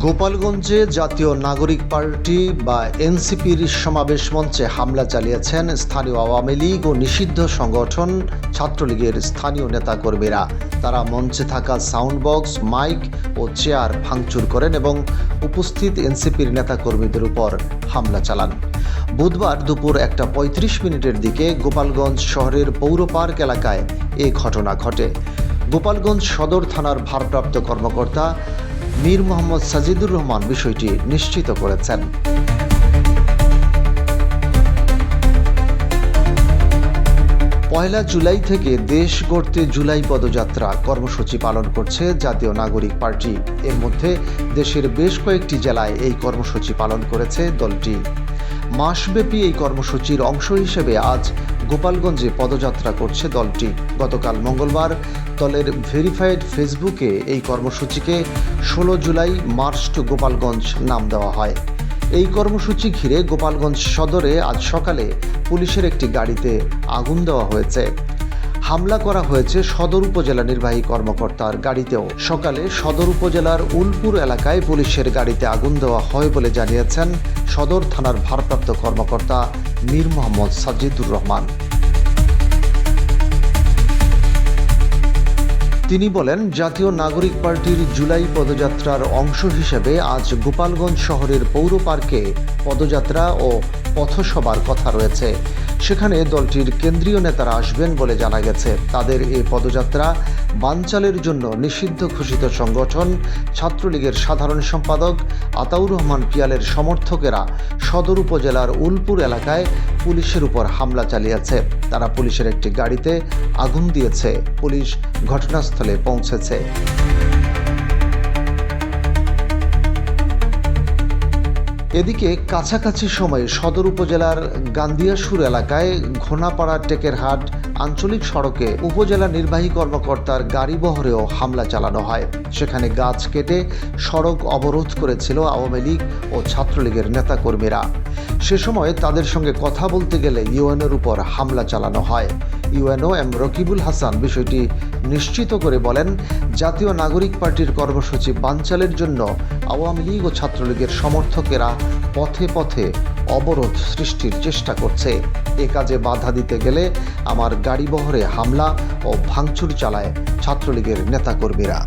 গোপালগঞ্জে জাতীয় নাগরিক পার্টি বা এনসিপির সমাবেশ মঞ্চে হামলা চালিয়েছেন স্থানীয় আওয়ামী লীগ ও নিষিদ্ধ সংগঠন ছাত্রলীগের স্থানীয় নেতাকর্মীরা। তারা মঞ্চে থাকা সাউন্ড বক্স, মাইক ও চেয়ার ভাঙচুর করেন এবং উপস্থিত এনসিপির নেতাকর্মীদের উপর হামলা চালান। বুধবার দুপুর 1:35 দিকে গোপালগঞ্জ শহরের পৌর পার্ক এলাকায় এ ঘটনা ঘটে। গোপালগঞ্জ সদর থানার ভারপ্রাপ্ত কর্মকর্তা মীর মোহাম্মদ সাজিদুর রহমান বিষয়টি নিশ্চিত করেছেন। 1 জুলাই থেকে দেশ গড়তে জুলাই পদযাত্রা কর্মসূচি পালন করছে জাতীয় নাগরিক পার্টি। এর মধ্যে দেশের বেশ কয়েকটি জেলায় এই কর্মসূচি পালন করেছে দলটি। মাসব্যাপী এই কর্মসূচির অংশ হিসেবে আজ গোপালগঞ্জে পদযাত্রা করছে দলটি। গতকাল মঙ্গলবার দলের ভেরিফাইড ফেসবুকে এই কর্মসূচিকে 16 জুলাই মার্চ টু গোপালগঞ্জ নাম দেওয়া হয়। এই কর্মসূচি ঘিরে গোপালগঞ্জ সদরে আজ সকালে পুলিশের একটি গাড়িতে আগুন দেওয়া হয়েছে। হামলা করা হয়েছে সদর উপজেলা নির্বাহী কর্মকর্তার গাড়িতেও। সকালে সদর উপজেলার উলপুর এলাকায় পুলিশের গাড়িতে আগুন দেওয়া হয় বলে জানিয়েছেন সদর থানার ভারপ্রাপ্ত কর্মকর্তা মীর মোহাম্মদ সাজিদুর রহমান। তিনি বলেন, জাতীয় নাগরিক পার্টির জুলাই পদযাত্রার অংশ হিসেবে আজ গোপালগঞ্জ শহরের পৌর পার্কে পদযাত্রা ও পথসভার কথা রয়েছে। সেখানে দলটির কেন্দ্রীয় নেতারা আসবেন বলে জানা গেছে। তাদের এই পদযাত্রা বানচালের জন্য নিষিদ্ধ ঘোষিত সংগঠন ছাত্রলীগের সাধারণ সম্পাদক আতাউর রহমান পিয়ালের সমর্থকেরা সদর উপজেলার উলপুর এলাকায় পুলিশের উপর হামলা চালিয়েছে। তারা পুলিশের একটি গাড়িতে আগুন দিয়েছে। পুলিশ ঘটনাস্থলে পৌঁছেছে। এদিকে কাছাকাছি সময়ে সদর উপজেলার গান্দিয়াসুর এলাকায় ঘোনাপাড়া টেকেরহাট আঞ্চলিক সড়কে উপজেলা নির্বাহী কর্মকর্তার গাড়িবহরেও হামলা চালানো হয়। সেখানে গাছ কেটে সড়ক অবরোধ করেছিল আওয়ামী লীগ ও ছাত্রলীগের নেতাকর্মীরা। সে সময় তাদের সঙ্গে কথা বলতে গেলে ইউএনওর উপর হামলা চালানো হয়। ইউএনও এম রকিবুল হাসান বিষয়টি নিশ্চিত করে বলেন, জাতীয় নাগরিক পার্টির কর্মসূচি বানচালের জন্য আওয়ামী লীগ ও ছাত্রলীগের সমর্থকেরা পথে পথে অবরোধ সৃষ্টির চেষ্টা করছে। এ কাজে বাধা দিতে গেলে আমার গাড়িবহরে হামলা ও ভাঙচুর চালায় ছাত্রলীগের নেতাকর্মীরা।